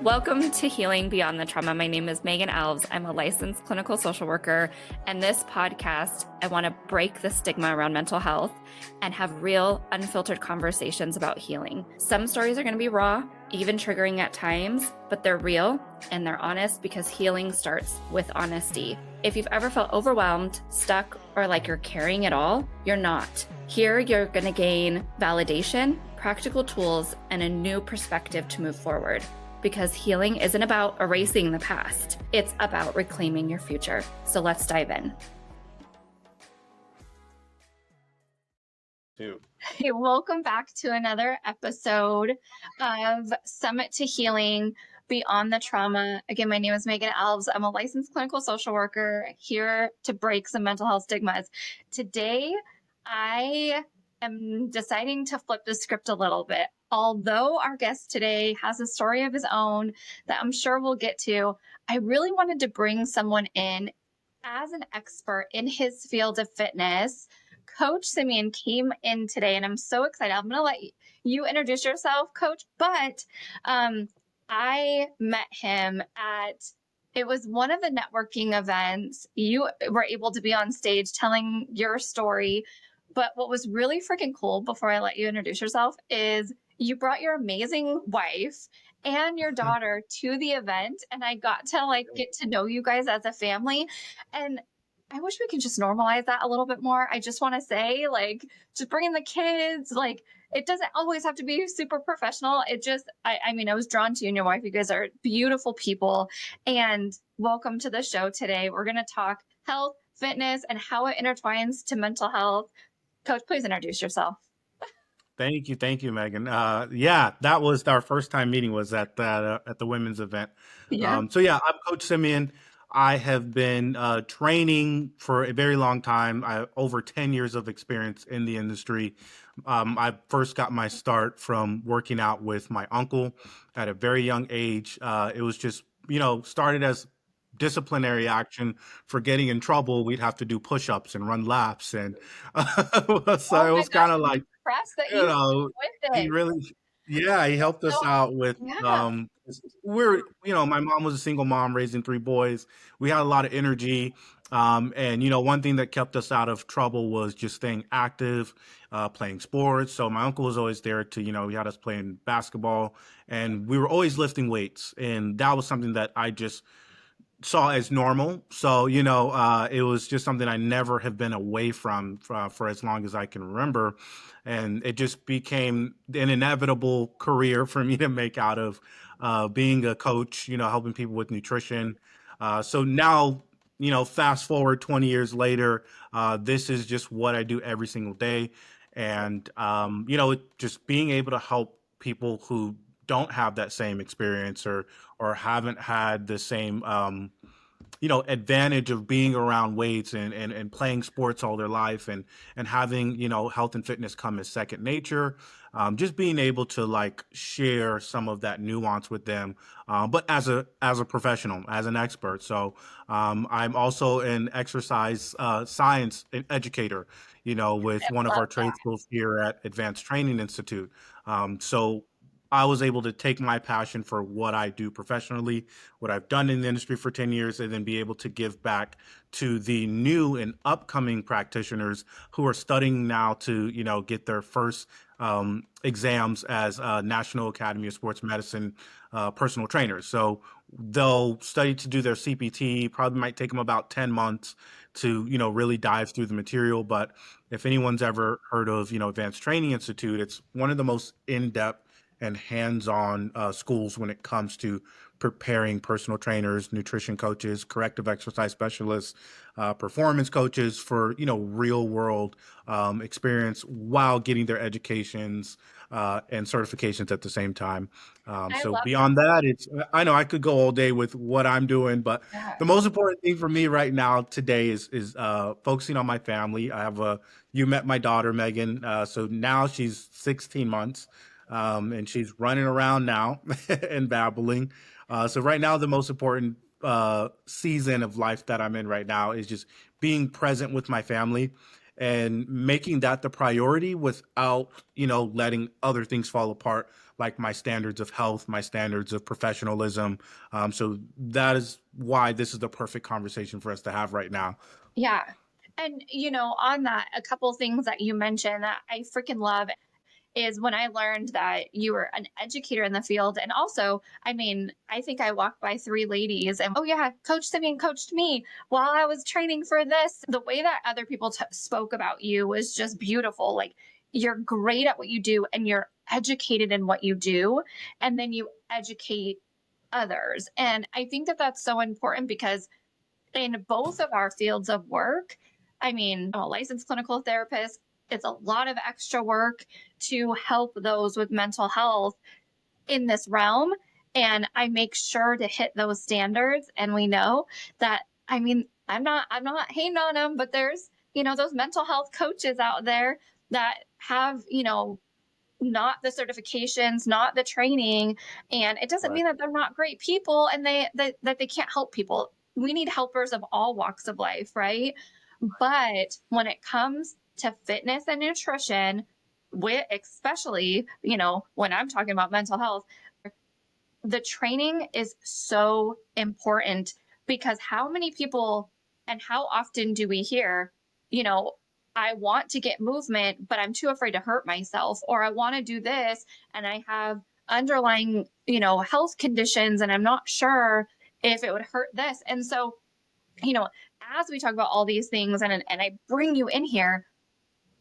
Welcome to Healing Beyond the Trauma. My name is Megan Alves. I'm a licensed clinical social worker. And this podcast, I want to break the stigma around mental health and have real, unfiltered conversations about healing. Some stories are going to be raw, even triggering at times, but they're real and they're honest because healing starts with honesty. If you've ever felt overwhelmed, stuck, or like you're carrying it all, you're not. Here, you're going to gain validation, practical tools, and a new perspective to move forward. Because healing isn't about erasing the past. It's about reclaiming your future. So let's dive in. Hey, welcome back to another episode of Summit to Healing Beyond the Trauma. Again, my name is Megan Alves. I'm a licensed clinical social worker here to break some mental health stigmas. Today, I am deciding to flip the script a little bit. Although our guest today has a story of his own that I'm sure we'll get to, I really wanted to bring someone in as an expert in his field of fitness. Coach Simeon came in today, and I'm so excited. I'm going to let you introduce yourself, Coach, but I met him it was one of the networking events. You were able to be on stage telling your story. But what was really freaking cool, before I let you introduce yourself, is you brought your amazing wife and your daughter to the event, and I got to get to know you guys as a family. And I wish we could just normalize that a little bit more. I just want to say, just bringing the kids, it doesn't always have to be super professional. I mean, I was drawn to you and your wife. You guys are beautiful people. And welcome to the show today. We're going to talk health, fitness, and how it intertwines to mental health. Coach, please introduce yourself. Thank you, Megan. Yeah, that was our first time meeting, was at that at the women's event. Yeah. I'm Coach Simeon. I have been training for a very long time. I have over 10 years of experience in the industry. I first got my start from working out with my uncle at a very young age. It was just, started as disciplinary action for getting in trouble. We'd have to do push-ups and run laps, and so it was kind of like, that you know, with he it. really, yeah, he helped us out with, my mom was a single mom raising 3 boys. We had a lot of energy. And, one thing that kept us out of trouble was just staying active, playing sports. So my uncle was always there to, he had us playing basketball, and we were always lifting weights. And that was something that I just saw as normal. So, it was just something I never have been away from for as long as I can remember. And it just became an inevitable career for me to make out of being a coach, helping people with nutrition. So now, fast forward 20 years later, this is just what I do every single day. And, just being able to help people who don't have that same experience or haven't had the same advantage of being around weights and playing sports all their life, and having health and fitness come as second nature. Just being able to share some of that nuance with them, but as a professional, as an expert. So I'm also an exercise science educator, with one of our trade schools here at Advanced Training Institute. So I was able to take my passion for what I do professionally, what I've done in the industry for 10 years, and then be able to give back to the new and upcoming practitioners who are studying now to, get their first exams as National Academy of Sports Medicine personal trainers. So they'll study to do their CPT, probably might take them about 10 months to, really dive through the material. But if anyone's ever heard of, Advanced Training Institute, it's one of the most in-depth and hands-on schools when it comes to preparing personal trainers, nutrition coaches, corrective exercise specialists, performance coaches for, real world experience while getting their educations and certifications at the same time. So beyond that, I know I could go all day with what I'm doing, but the most important thing for me right now today is focusing on my family. You met my daughter, Megan. So now she's 16 months. And she's running around now and babbling. So right now, the most important season of life that I'm in right now is just being present with my family. and making that the priority without, letting other things fall apart, like my standards of health, my standards of professionalism. So that is why this is the perfect conversation for us to have right now. Yeah. And, on that, a couple things that you mentioned that I freaking love is when I learned that you were an educator in the field. And also, I mean, I think I walked by three ladies and, oh, yeah, Coach Simeon coached me while I was training for this. The way that other people spoke about you was just beautiful. Like, you're great at what you do and you're educated in what you do. And then you educate others. And I think that that's so important because in both of our fields of work, I mean, I'm a licensed clinical therapist. It's a lot of extra work to help those with mental health in this realm. And I make sure to hit those standards. And we know that, I mean, I'm not hating on them, but there's, those mental health coaches out there that have, not the certifications, not the training. And it doesn't Right. mean that they're not great people and that they can't help people. We need helpers of all walks of life, right? But when it comes to fitness and nutrition, especially, when I'm talking about mental health, the training is so important because how many people and how often do we hear, you know, I want to get movement, but I'm too afraid to hurt myself, or I want to do this and I have underlying, health conditions and I'm not sure if it would hurt this. And so, you know, as we talk about all these things and I bring you in here,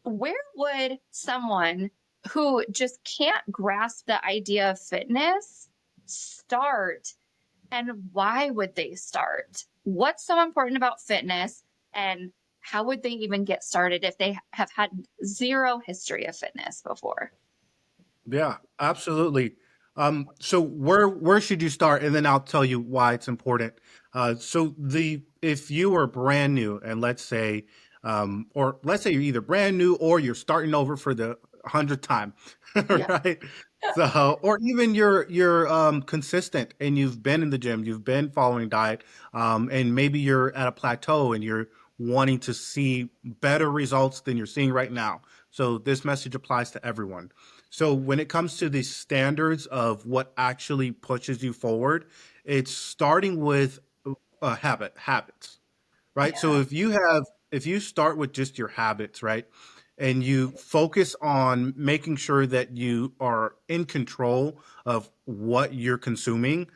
where would someone who just can't grasp the idea of fitness start, and why would they start? What's so important about fitness, and how would they even get started if they have had zero history of fitness before? Yeah, absolutely. So where should you start? And then I'll tell you why it's important. So the if you are brand new, and or let's say you're either brand new or you're starting over for the 100th time, Yeah. right? So, or even you're consistent and you've been in the gym, you've been following diet, and maybe you're at a plateau and you're wanting to see better results than you're seeing right now. So this message applies to everyone. So when it comes to the standards of what actually pushes you forward, it's starting with habits, right? So Yeah. if you start with just your habits, right? And you focus on making sure that you are in control of what you're consuming,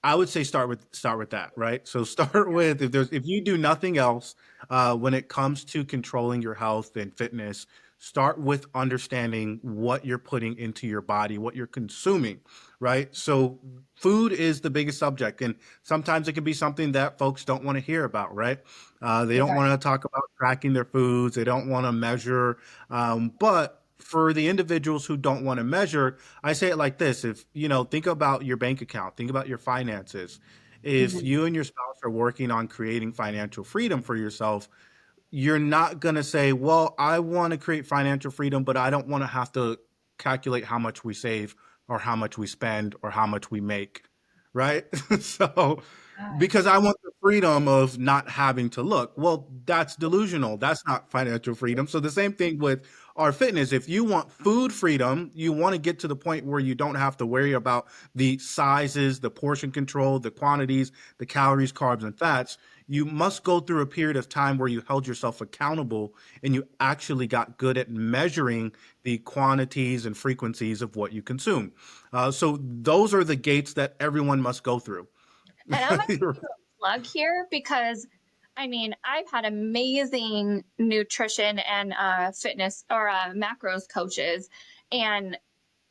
I would say start with that, right? So start Yeah. with if you do nothing else when it comes to controlling your health and fitness, start with understanding what you're putting into your body, what you're consuming, right? So food is the biggest subject, and sometimes it can be something that folks don't want to hear about, right? They don't Right. want to talk about tracking their foods. They don't want to measure, but for the individuals who don't want to measure, I say it like this. If, think about your bank account, think about your finances. If Mhm. you and your spouse are working on creating financial freedom for yourself, you're not going to say, well, I want to create financial freedom, but I don't want to have to calculate how much we save or how much we spend or how much we make. Right. So, Yeah. because I want the freedom of not having to look. Well, that's delusional. That's not financial freedom. So, the same thing with our fitness. If you want food freedom, you want to get to the point where you don't have to worry about the sizes, the portion control, the quantities, the calories, carbs, and fats. You must go through a period of time where you held yourself accountable and you actually got good at measuring the quantities and frequencies of what you consume. So those are the gates that everyone must go through. And I'm going to give you a plug here because I mean, I've had amazing nutrition and fitness or macros coaches. And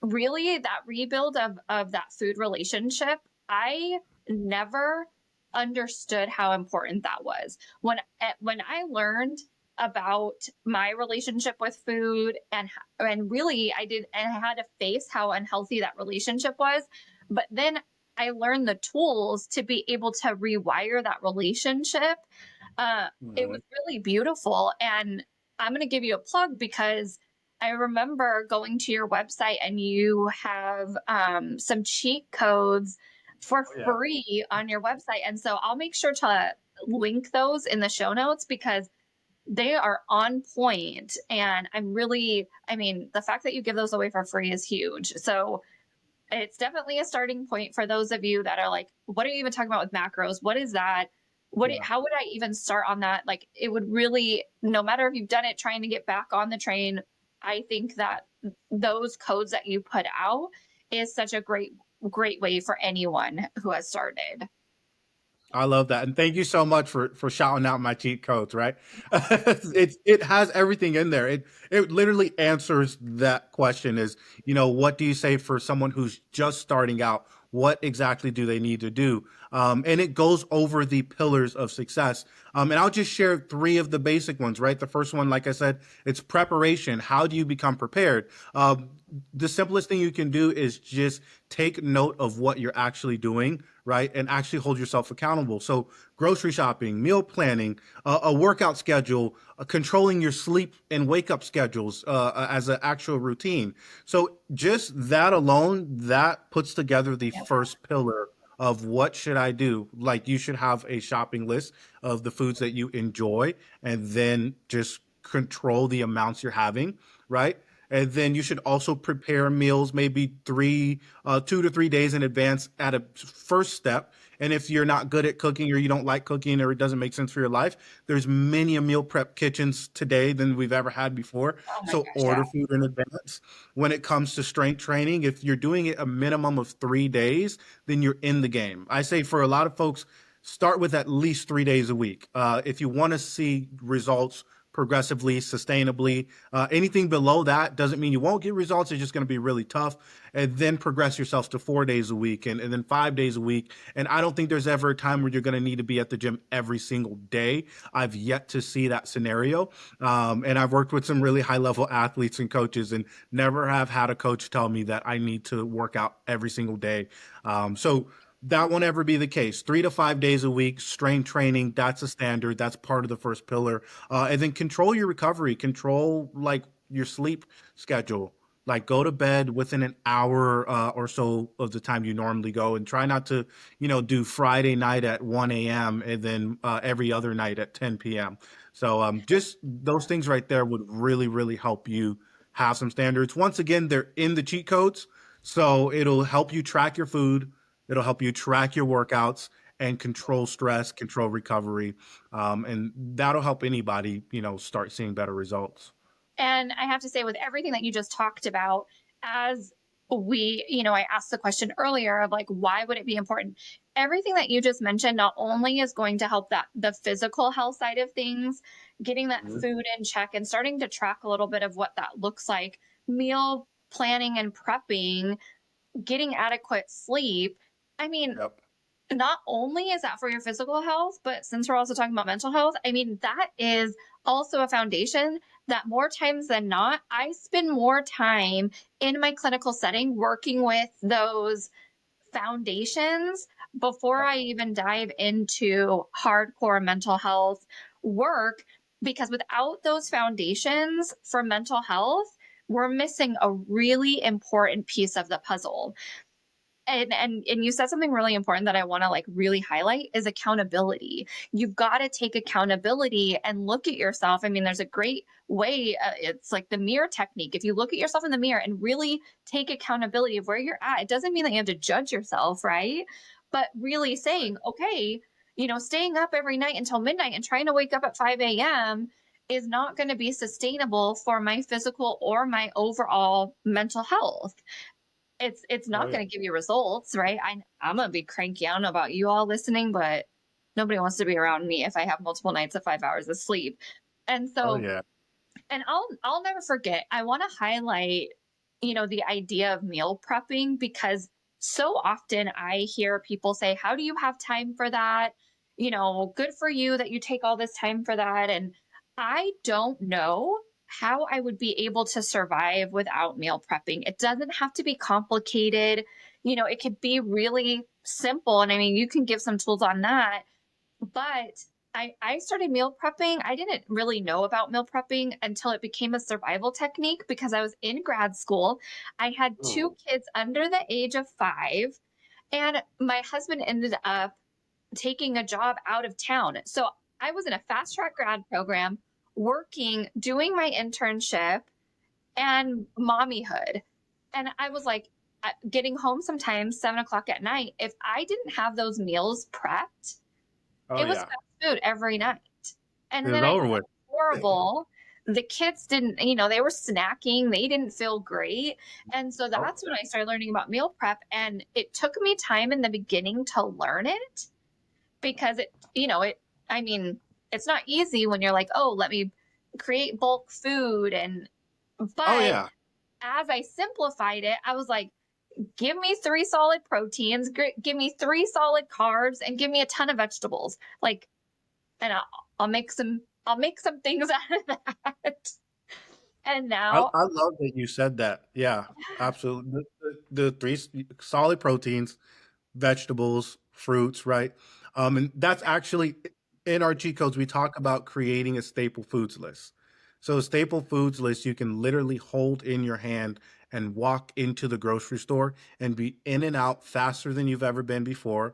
really, that rebuild of that food relationship, I never understood how important that was. When I learned about my relationship with food and really I did and I had to face how unhealthy that relationship was, but then I learned the tools to be able to rewire that relationship. uh it was Mhm. really beautiful. And I'm going to give you a plug because I remember going to your website and you have some cheat codes for Oh, yeah. free on your website. And so I'll make sure to link those in the show notes because they are on point. And I mean, the fact that you give those away for free is huge. So it's definitely a starting point for those of you that are like, what are you even talking about with macros? What is that? Yeah. How would I even start on that? Like, it would really, no matter if you've done it trying to get back on the train, I think that those codes that you put out is such a great way for anyone who has started. I love that, and thank you so much for shouting out my cheat codes. Right, it has everything in there. It literally answers that question: is, what do you say for someone who's just starting out? What exactly do they need to do? And it goes over the pillars of success. And I'll just share three of the basic ones. Right, the first one, like I said, it's preparation. How do you become prepared? The simplest thing you can do is just take note of what you're actually doing, right? And actually hold yourself accountable. So, grocery shopping, meal planning, a workout schedule, controlling your sleep and wake up schedules as an actual routine. So, just that alone, that puts together the Yep. first pillar of what should I do. Like, you should have a shopping list of the foods that you enjoy, and then just control the amounts you're having, right? And then you should also prepare meals maybe 2 to 3 days in advance at a first step. And if you're not good at cooking, or you don't like cooking, or it doesn't make sense for your life, there's many a meal prep kitchens today than we've ever had before. Oh my So gosh, yeah. order food in advance. When it comes to strength training, if you're doing it a minimum of 3 days, then you're in the game. I say for a lot of folks, start with at least 3 days a week. If you want to see results progressively, sustainably. Anything below that doesn't mean you won't get results. It's just going to be really tough. And then progress yourself to 4 days a week, and then 5 days a week. And I don't think there's ever a time where you're going to need to be at the gym every single day. I've yet to see that scenario. And I've worked with some really high level athletes and coaches, and never have had a coach tell me that I need to work out every single day. So that won't ever be the case. 3 to 5 days a week, strength training, that's a standard. That's part of the first pillar. And then control your recovery, control like your sleep schedule. Like, go to bed within an hour or so of the time you normally go, and try not to, do Friday night at 1 a.m. and then every other night at 10 p.m. So just those things right there would really, really help you have some standards. Once again, they're in the cheat codes. So it'll help you track your food. It'll help you track your workouts and control stress, control recovery. And that'll help anybody, start seeing better results. And I have to say, with everything that you just talked about, as I asked the question earlier of like, why would it be important? Everything that you just mentioned not only is going to help that the physical health side of things, getting that Mhm. food in check and starting to track a little bit of what that looks like, meal planning and prepping, getting adequate sleep. I mean, Yep. not only is that for your physical health, but since we're also talking about mental health, I mean, that is also a foundation that more times than not, I spend more time in my clinical setting working with those foundations before Yep. I even dive into hardcore mental health work. Because without those foundations for mental health, we're missing a really important piece of the puzzle. And you said something really important that I want to like really highlight is accountability. You've got to take accountability and look at yourself. I mean, there's a great way, it's like the mirror technique. If you look at yourself in the mirror and really take accountability of where you're at, it doesn't mean that you have to judge yourself, right? But really saying, okay, staying up every night until midnight and trying to wake up at 5 a.m. is not going to be sustainable for my physical or my overall mental health. It's Oh not yeah. gonna give you results, right? I'm gonna be cranky. I don't know about you all listening, but nobody wants to be around me if I have multiple nights of 5 hours of sleep. And Oh so, yeah. and I'll never forget. I want to highlight, the idea of meal prepping because so often I hear people say, "How do you have time for that?" Good for you that you take all this time for that. And I don't know how I would be able to survive without meal prepping. It doesn't have to be complicated. It could be really simple. And I mean, you can give some tools on that, but I started meal prepping. I didn't really know about meal prepping until it became a survival technique because I was in grad school. I had two Oh. kids under the age of 5, and my husband ended up taking a job out of town. So I was in a fast track grad program working, doing my internship and mommyhood. And I was like, getting home sometimes 7 o'clock at night. If I didn't have those meals prepped, Oh it was yeah, fast food every night. And it's then I over felt with. horrible. The kids didn't, they were snacking, they didn't feel great. And so Oh, that's when I started learning about meal prep. And it took me time in the beginning to learn it because I mean, it's not easy when you're like, oh, let me create bulk food. oh But yeah. as I simplified it, I was like, give me three solid proteins, give me three solid carbs, and give me a ton of vegetables. Like, and I'll make some things out of that. And now, I love that you said that. Yeah, absolutely. The three solid proteins, vegetables, fruits, right? And that's actually in our cheat codes, we talk about creating a staple foods list. So a staple foods list you can literally hold in your hand and walk into the grocery store and be in and out faster than you've ever been before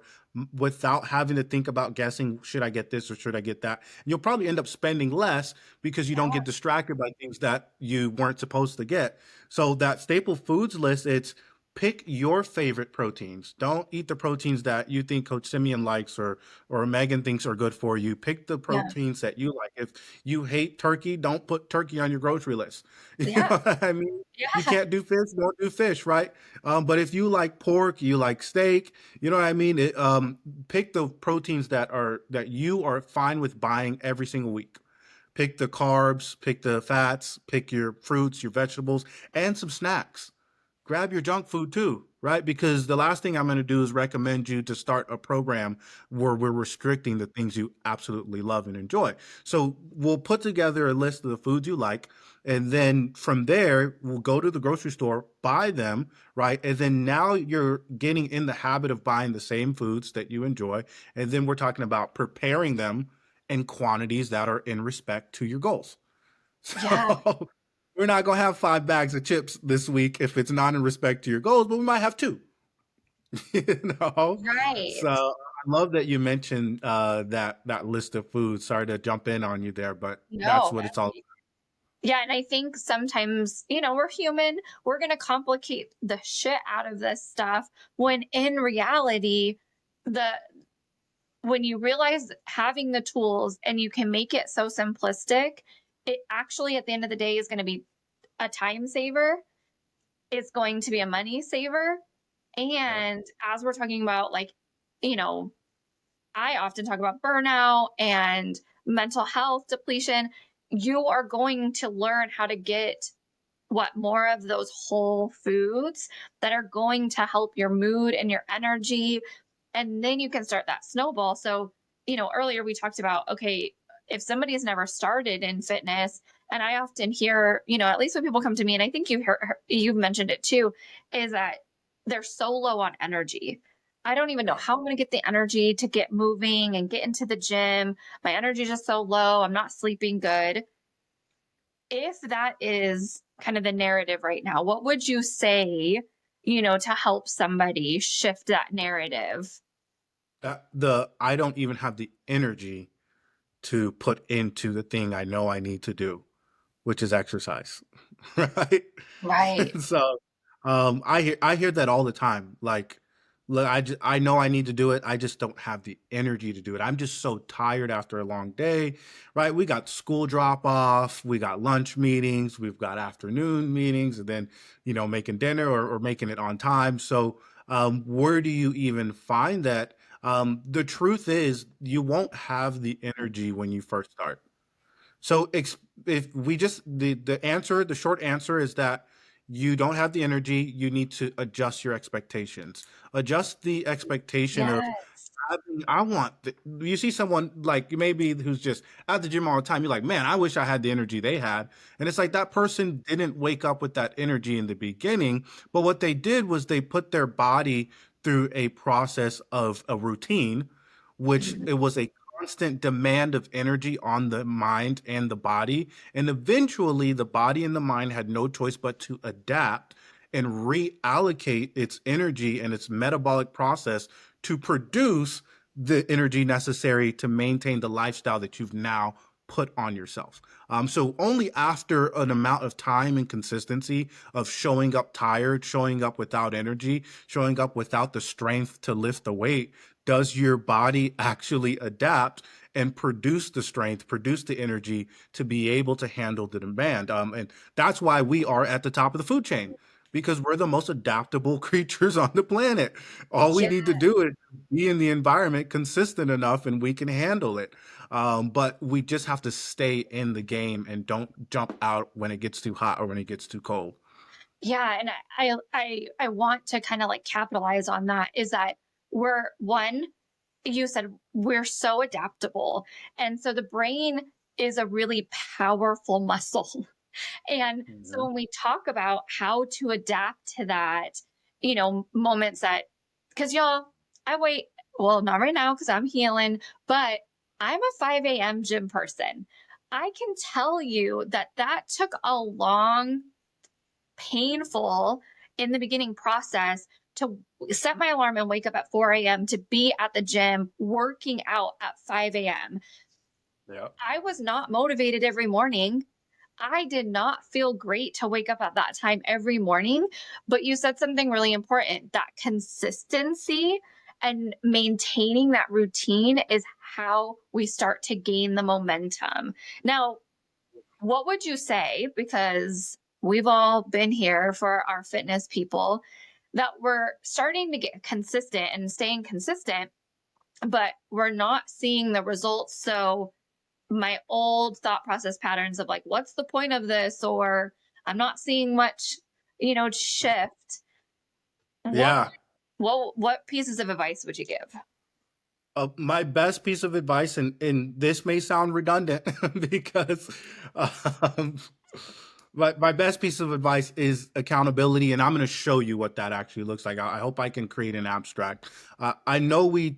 without having to think about guessing, should I get this or should I get that? And you'll probably end up spending less because you don't get distracted by things that you weren't supposed to get. So that staple foods list, it's pick your favorite proteins. Don't eat the proteins that you think Coach Simeon likes or Megan thinks are good for you. Pick the yeah, proteins that you like. If you hate turkey, don't put turkey on your grocery list. You yeah, know what I mean? You yeah, can't do fish, don't do fish, right? But if you like pork, you like steak, you know what I mean? Pick the proteins that you are fine with buying every single week. Pick the carbs, pick the fats, pick your fruits, your vegetables, and some snacks. Grab your junk food too, right? Because the last thing I'm going to do is recommend you to start a program where we're restricting the things you absolutely love and enjoy. So we'll put together a list of the foods you like. And then from there, we'll go to the grocery store, buy them, right? And then now you're getting in the habit of buying the same foods that you enjoy. And then we're talking about preparing them in quantities that are in respect to your goals. yeah, So we're not gonna have 5 bags of chips this week if it's not in respect to your goals, but we might have two. you know. So right. I love that you mentioned that list of foods. Sorry to jump in on you there, but that's No, what it's all. yeah, and I think sometimes, we're human. We're going to complicate the shit out of this stuff when in reality, the when you realize having the tools and you can make it so simplistic, it actually at the end of the day is going to be a time saver. It's going to be a money saver. Yep. And as we're talking about, like, you know, I often talk about burnout and mental health depletion. You are going to learn how to get more of those whole foods that are going to help your mood and your energy. And then you can start that snowball. So, earlier we talked about, okay, if somebody has never started in fitness, and I often hear, at least when people come to me, and I think you've mentioned it too, is that they're so low on energy. I don't even know Yeah. how I'm going to get the energy to get moving and get into the gym. My energy is just so low. I'm not sleeping good. If that is kind of the narrative right now, what would you say, to help somebody shift that narrative? The I don't even have the energy to put into the thing I know I need to do, which is exercise, right? Right. So, I hear that all the time. Like, look, I know I need to do it. I just don't have the energy to do it. I'm just so tired after a long day, right? We got school drop off, we got lunch meetings, we've got afternoon meetings, and then making dinner or making it on time. So, where do you even find that? The truth is, you won't have the energy when you first start. So if we just the short answer is that you don't have the energy. You need to adjust your expectations. Adjust the expectation of Yes. I want. You see someone like maybe who's just at the gym all the time. You're like, man, I wish I had the energy they had. And it's like that person didn't wake up with that energy in the beginning, but what they did was they put their body through a process of a routine, which Mhm. it was a constant demand of energy on the mind and the body. And eventually, the body and the mind had no choice but to adapt and reallocate its energy and its metabolic process to produce the energy necessary to maintain the lifestyle that you've now put on yourself. So only after an amount of time and consistency of showing up tired, showing up without energy, showing up without the strength to lift the weight, does your body actually adapt and produce the strength, produce the energy to be able to handle the demand. And that's why we are at the top of the food chain, because we're the most adaptable creatures on the planet. All we Yeah. need to do is be in the environment consistent enough and we can handle it. But we just have to stay in the game and don't jump out when it gets too hot or when it gets too cold. Yeah, and I want to kind of like capitalize on that is that we're one, you said we're so adaptable. And so the brain is a really powerful muscle. And so Mhm. when we talk about how to adapt to that, moments that, because y'all, I wait, well, not right now because I'm healing, but I'm a 5 a.m. gym person. I can tell you that that took a long, painful in the beginning process to set my alarm and wake up at 4 a.m. to be at the gym working out at 5 a.m. Yeah. I was not motivated every morning. I did not feel great to wake up at that time every morning. But you said something really important, that consistency and maintaining that routine is how we start to gain the momentum. Now, what would you say? Because we've all been here for our fitness people that we're starting to get consistent and staying consistent, but we're not seeing the results. So, my old thought process patterns of like, what's the point of this? Or I'm not seeing much, shift. What, Yeah. what pieces of advice would you give? My best piece of advice, and this may sound redundant because um, my best piece of advice is accountability, and I'm going to show you what that actually looks like. I hope I can create an abstract. I know we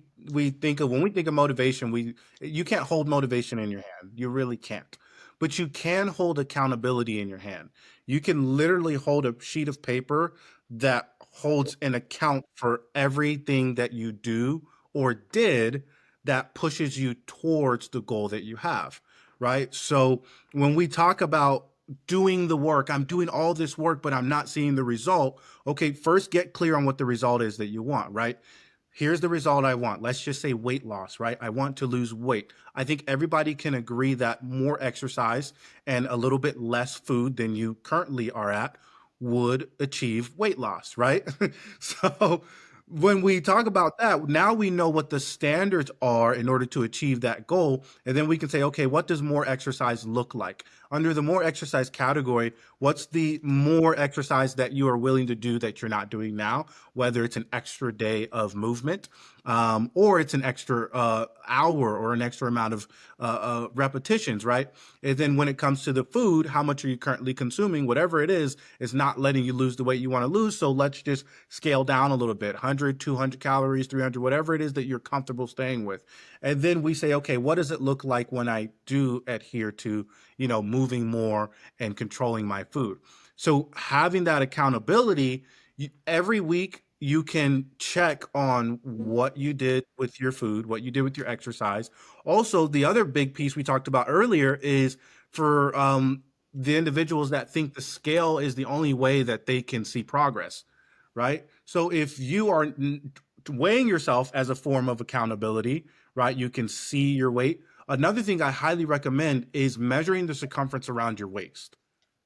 think of when we think of motivation, we you can't hold motivation in your hand. You really can't, but you can hold accountability in your hand. You can literally hold a sheet of paper that holds an account for everything that you do or did that pushes you towards the goal that you have, right? So when we talk about doing the work, I'm doing all this work, but I'm not seeing the result. Okay, first get clear on what the result is that you want, right? Here's the result I want. Let's just say weight loss, right? I want to lose weight. I think everybody can agree that more exercise and a little bit less food than you currently are at would achieve weight loss, right? So when we talk about that, now we know what the standards are in order to achieve that goal. And then we can say, okay, what does more exercise look like? Under the more exercise category, what's the more exercise that you are willing to do that you're not doing now? Whether it's an extra day of movement, or it's an extra hour or an extra amount of repetitions, right? And then when it comes to the food, how much are you currently consuming? Whatever it is not letting you lose the weight you want to lose. So let's just scale down a little bit, 100, 200 calories, 300, whatever it is that you're comfortable staying with. And then we say, okay, what does it look like when I do adhere to, moving more and controlling my food? So having that accountability, every week you can check on what you did with your food, what you did with your exercise. Also, the other big piece we talked about earlier is for the individuals that think the scale is the only way that they can see progress, right? So if you are weighing yourself as a form of accountability, right, you can see your weight. Another thing I highly recommend is measuring the circumference around your waist,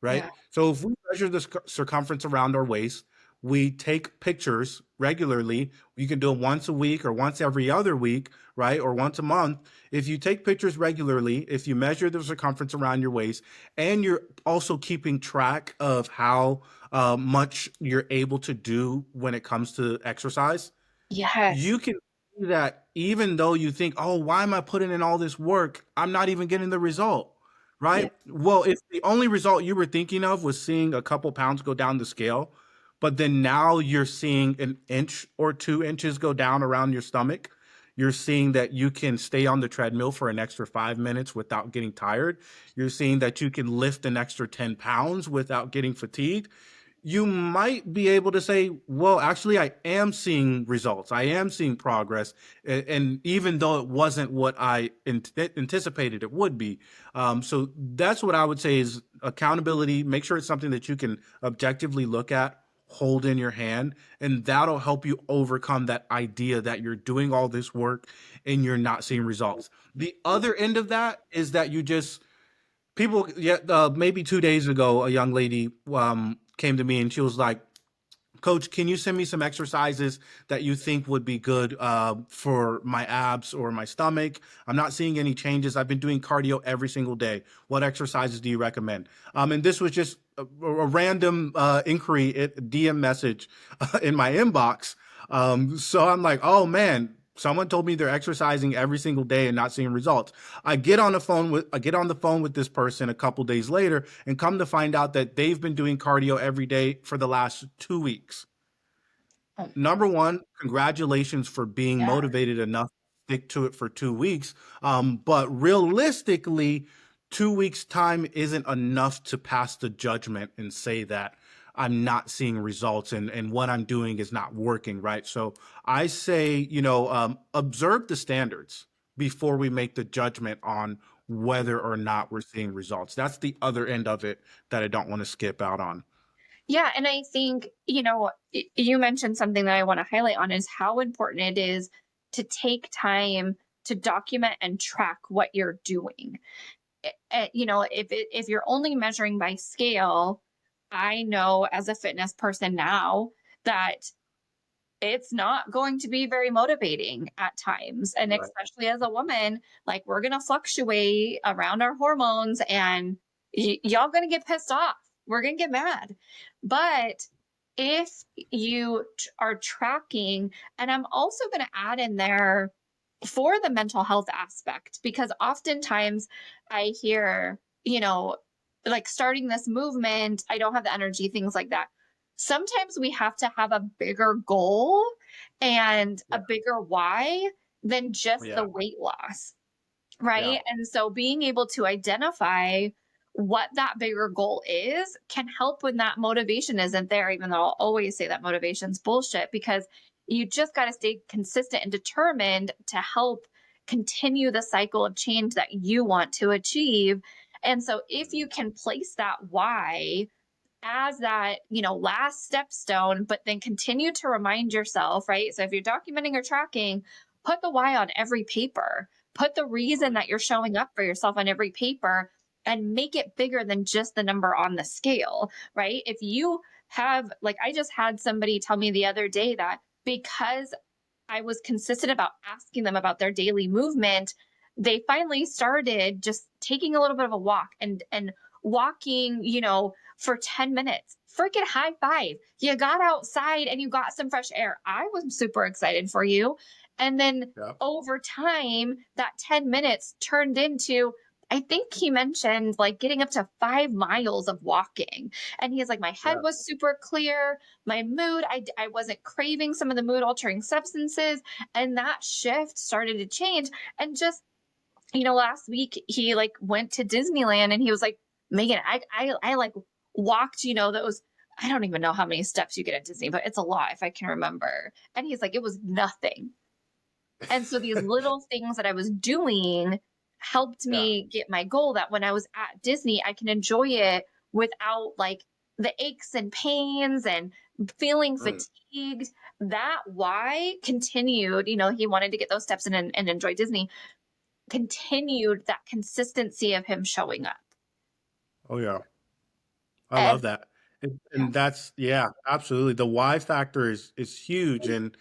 right? Yeah. So if we measure the circumference around our waist, we take pictures regularly. You can do it once a week or once every other week, right? Or once a month. If you take pictures regularly, if you measure the circumference around your waist, and you're also keeping track of how much you're able to do when it comes to exercise, Yes. you can see that even though you think, oh, why am I putting in all this work? I'm not even getting the result, Yeah. right? Well, if the only result you were thinking of was seeing a couple pounds go down the scale, but then now you're seeing an inch or 2 inches go down around your stomach, you're seeing that you can stay on the treadmill for an extra 5 minutes without getting tired. You're seeing that you can lift an extra 10 pounds without getting fatigued. you might be able to say, well, actually, I am seeing results. I am seeing progress. And even though it wasn't what I anticipated it would be. So that's what I would say is accountability. Make sure it's something that you can objectively look at, hold in your hand, and that'll help you overcome that idea that you're doing all this work and you're not seeing results. The other end of that is that you just people, yeah, maybe 2 days ago, a young lady came to me and she was like, Coach, can you send me some exercises that you think would be good for my abs or my stomach? I'm not seeing any changes. I've been doing cardio every single day. What exercises do you recommend? And this was just a random inquiry, DM message in my inbox. So I'm like, oh man, someone told me they're exercising every single day and not seeing results. I get on the phone with this person a couple days later and come to find out that they've been doing cardio every day for the last 2 weeks. Oh, Number one, congratulations for being yeah. motivated enough to stick to it for 2 weeks. But realistically, 2 weeks time isn't enough to pass the judgment and say that I'm not seeing results and what I'm doing is not working, right? So I say, observe the standards before we make the judgment on whether or not we're seeing results. That's the other end of it that I don't want to skip out on. Yeah. And I think, you mentioned something that I want to highlight on is how important it is to take time to document and track what you're doing. If you're only measuring by scale, I know as a fitness person now that it's not going to be very motivating at times. And Right. especially as a woman, like we're going to fluctuate around our hormones and y'all going to get pissed off. We're going to get mad. But if you are tracking, and I'm also going to add in there for the mental health aspect, because oftentimes I hear, like starting this movement, I don't have the energy, things like that. Sometimes we have to have a bigger goal and a Yeah. bigger why than just the Yeah. weight loss, Yeah. right? And so being able to identify what that bigger goal is can help when that motivation isn't there, even though I'll always say that motivation's bullshit because you just got to stay consistent and determined to help continue the cycle of change that you want to achieve. And so if you can place that why as that, last stepstone, but then continue to remind yourself, right? So if you're documenting or tracking, put the why on every paper, put the reason that you're showing up for yourself on every paper and make it bigger than just the number on the scale, right? If you have, like, I just had somebody tell me the other day that because I was consistent about asking them about their daily movement, they finally started just taking a little bit of a walk and walking, for 10 minutes. Freaking high five. You got outside and you got some fresh air. I was super excited for you. And then Yeah. over time, that 10 minutes turned into, I think he mentioned like getting up to 5 miles of walking. And he's like, my head Yeah. was super clear, my mood, I wasn't craving some of the mood altering substances. And that shift started to change. And just, last week he like went to Disneyland and he was like, Megan, I like walked, those, I don't even know how many steps you get at Disney, but it's a lot if I can remember. And he's like, it was nothing. And so these little things that I was doing helped Yeah. me get my goal that when I was at Disney, I can enjoy it without like the aches and pains and feeling Mm. fatigued. That why continued, he wanted to get those steps in and enjoy Disney, continued that consistency of him showing up. Oh yeah. I love And that. yeah, And that's yeah, absolutely. The why factor is huge and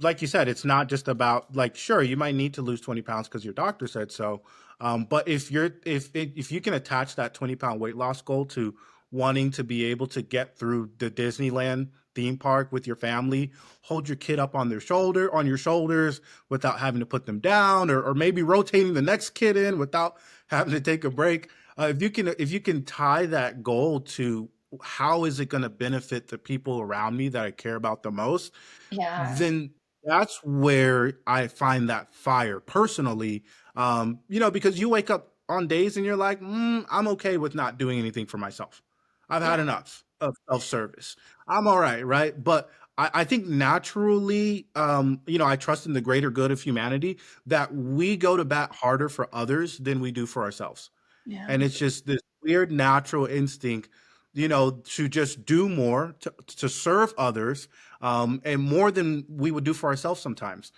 like you said, it's not just about like sure, you might need to lose 20 pounds because your doctor said so. But if you can attach that 20-pound weight loss goal to wanting to be able to get through the Disneyland theme park with your family, hold your kid up on your shoulders without having to put them down, or maybe rotating the next kid in without having to take a break. If you can tie that goal to how is it going to benefit the people around me that I care about the most, yeah, then that's where I find that fire personally. Because you wake up on days and you're like, I'm okay with not doing anything for myself. I've had yeah, enough. of self-service. I'm all right, right? But I think naturally, I trust in the greater good of humanity that we go to bat harder for others than we do for ourselves. Yeah. And it's just this weird natural instinct, to just do more to serve others, and more than we would do for ourselves sometimes.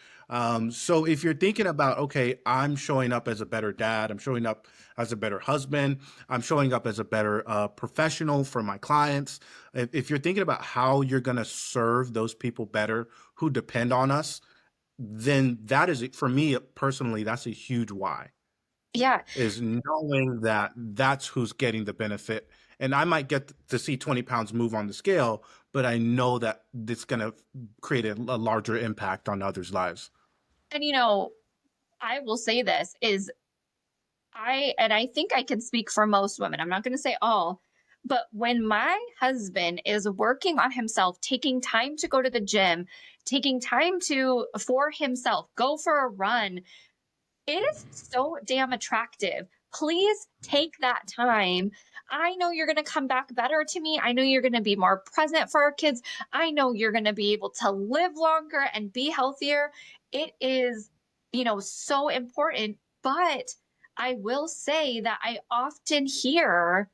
So if you're thinking about, okay, I'm showing up as a better dad, I'm showing up as a better husband, I'm showing up as a better professional for my clients. If you're thinking about how you're going to serve those people better who depend on us, then that is, for me personally, that's a huge why, Yeah. is knowing that that's who's getting the benefit. And I might get to see 20 pounds move on the scale, but I know that it's going to create a larger impact on others' lives. And I will say this is I think I can speak for most women. I'm not going to say all, but when my husband is working on himself, taking time to go to the gym, taking time to for himself, go for a run, it is so damn attractive. Please take that time. I know you're going to come back better to me. I know you're going to be more present for our kids. I know you're going to be able to live longer and be healthier. It is, so important. But I will say that I often hear,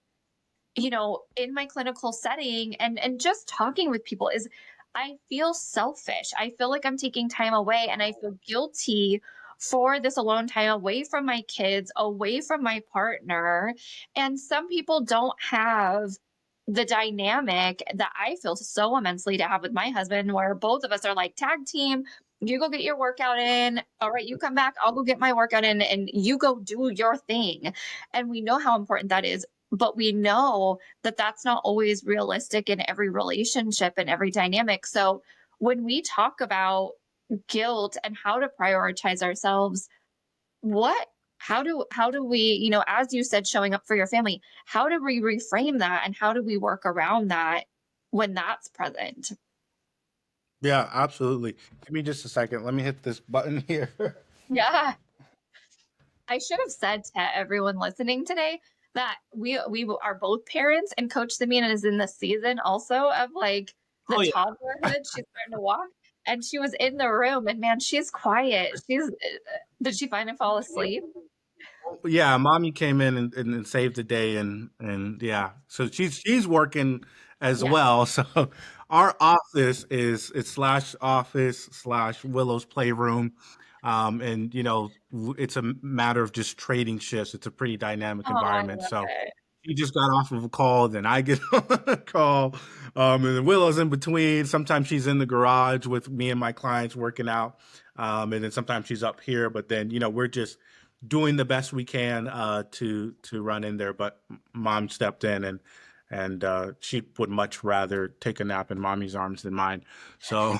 in my clinical setting and just talking with people is I feel selfish. I feel like I'm taking time away and I feel guilty for this alone time away from my kids, away from my partner. And some people don't have the dynamic that I feel so immensely to have with my husband, where both of us are like tag team. You go get your workout in. All right, you come back. I'll go get my workout in and you go do your thing. And we know how important that is, but we know that that's not always realistic in every relationship and every dynamic. So when we talk about guilt and how to prioritize ourselves, what how do we, as you said, showing up for your family, how do we reframe that and how do we work around that when that's present? Yeah, absolutely. Give me just a second. Let me hit this button here. Yeah. I should have said to everyone listening today that we are both parents, and Coach Simeon is in the season also of like the Oh yeah. toddlerhood. She's starting to walk, and she was in the room, and man, she's quiet. Did she finally fall asleep? Yeah, mommy came in and saved the day, and yeah, so she's working as Yeah. well. So our office is it's slash office slash Willow's playroom, and it's a matter of just trading shifts. It's a pretty dynamic Oh, I environment. love So it. he just got off of a call, then I get on a call, and then Willow's in between. Sometimes she's in the garage with me and my clients working out, and then sometimes she's up here. But then we're just doing the best we can to run in there. But mom stepped in and she would much rather take a nap in mommy's arms than mine. So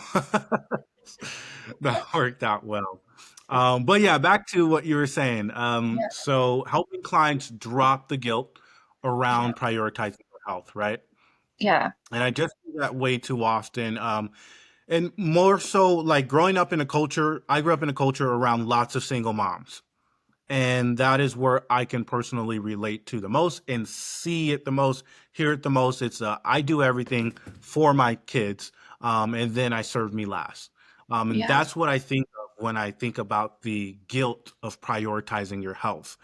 that worked out well. But yeah, back to what you were saying. Yeah. So helping clients drop the guilt Yeah. around prioritizing their health, right? Yeah. And I just do that way too often. And more so, like growing up in a culture, I grew up in a culture around lots of single moms. And that is where I can personally relate to the most and see it the most, hear it the most. It's I do everything for my kids, and then I serve me last. And Yeah. that's what I think of when I think about the guilt of prioritizing your health.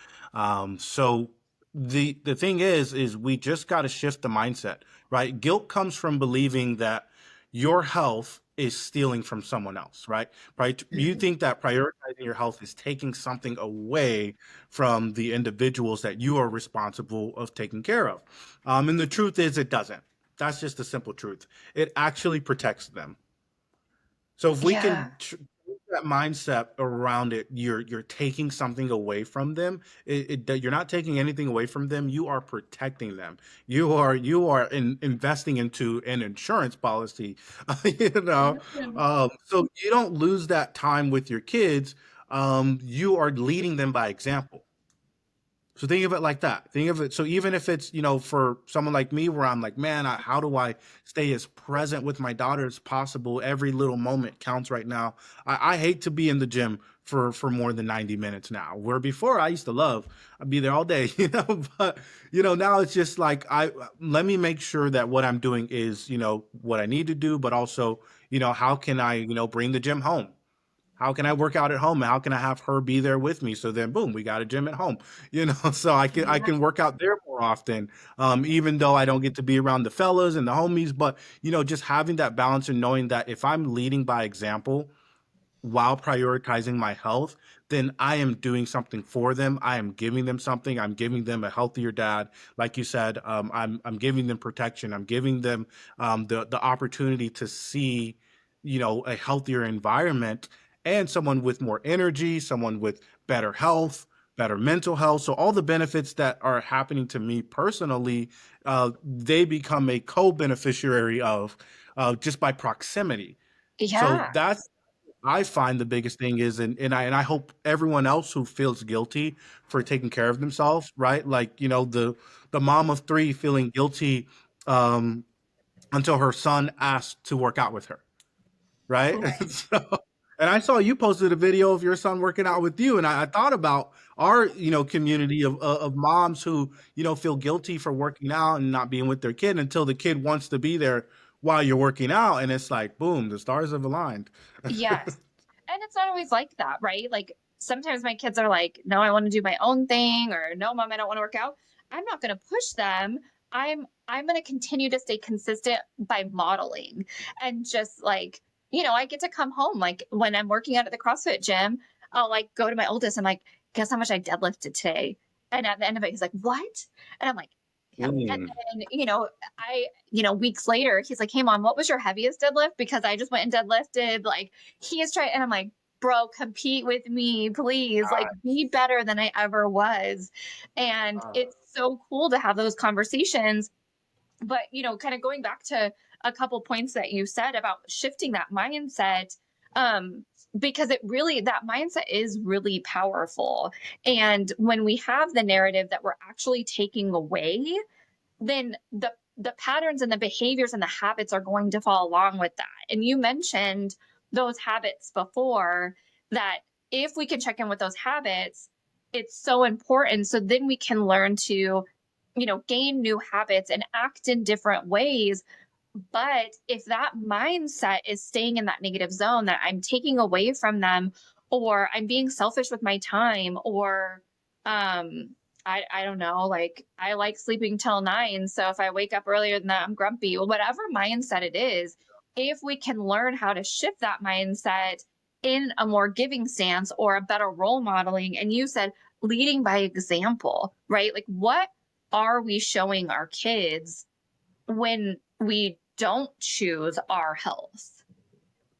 So the thing is we just got to shift the mindset, right? Guilt comes from believing that your health is stealing from someone else, right? Right? You Mhm. think that prioritizing your health is taking something away from the individuals that you are responsible of taking care of. And the truth is, it doesn't. That's just the simple truth. It actually protects them. So if we Yeah. can that mindset around it, you're taking something away from them. You're not taking anything away from them. You are protecting them. You are investing into an insurance policy, you know. Mhm. So you don't lose that time with your kids. You are leading them by example. So think of it like that. Think of it. So even if it's, for someone like me, where I'm like, man, how do I stay as present with my daughter as possible? Every little moment counts right now. I hate to be in the gym for more than 90 minutes now. Where before I used to love, I'd be there all day, but now it's just like, let me make sure that what I'm doing is, what I need to do, but also, how can I, bring the gym home? How can I work out at home? How can I have her be there with me? So then, boom, we got a gym at home, so Yeah. I can work out there more often, even though I don't get to be around the fellas and the homies. But just having that balance and knowing that if I'm leading by example while prioritizing my health, then I am doing something for them. I am giving them something. I'm giving them a healthier dad, like you said. I'm giving them protection. I'm giving them the opportunity to see, a healthier environment and someone with more energy, someone with better health, better mental health. So all the benefits that are happening to me personally, they become a co-beneficiary of, just by proximity. So Yeah. that's I find the biggest thing is, and I hope everyone else who feels guilty for taking care of themselves, right? Like, the mom of three feeling guilty, um, until her son asked to work out with her, right? Right. And I saw you posted a video of your son working out with you, and I thought about our, community of moms who, feel guilty for working out and not being with their kid until the kid wants to be there while you're working out, and it's like, boom, the stars have aligned. Yes. And it's not always like that, right? Like sometimes my kids are like, no, I want to do my own thing, or no, mom, I don't want to work out. I'm not going to push them. I'm going to continue to stay consistent by modeling and just like, I get to come home like when I'm working out at the CrossFit gym, I'll like go to my oldest and like, guess how much I deadlifted today? And at the end of it, he's like, what? And I'm like, yeah. And Mm. then, weeks later, he's like, hey, mom, what was your heaviest deadlift? Because I just went and deadlifted. Like, he is trying, and I'm like, bro, compete with me, please. Like, be better than I ever was. And it's so cool to have those conversations. But, kind of going back to a couple points that you said about shifting that mindset, um, because that mindset is really powerful. And when we have the narrative that we're actually taking away, then the patterns and the behaviors and the habits are going to fall along with that. And you mentioned those habits before, that if we can check in with those habits, it's so important. So then we can learn to, gain new habits and act in different ways. But if that mindset is staying in that negative zone, that I'm taking away from them, or I'm being selfish with my time, or I don't know, like I like sleeping till 9. So if I wake up earlier than that, I'm grumpy. Well, whatever mindset it is, if we can learn how to shift that mindset in a more giving stance or a better role modeling, and you said leading by example, right? Like what are we showing our kids when we don't choose our health?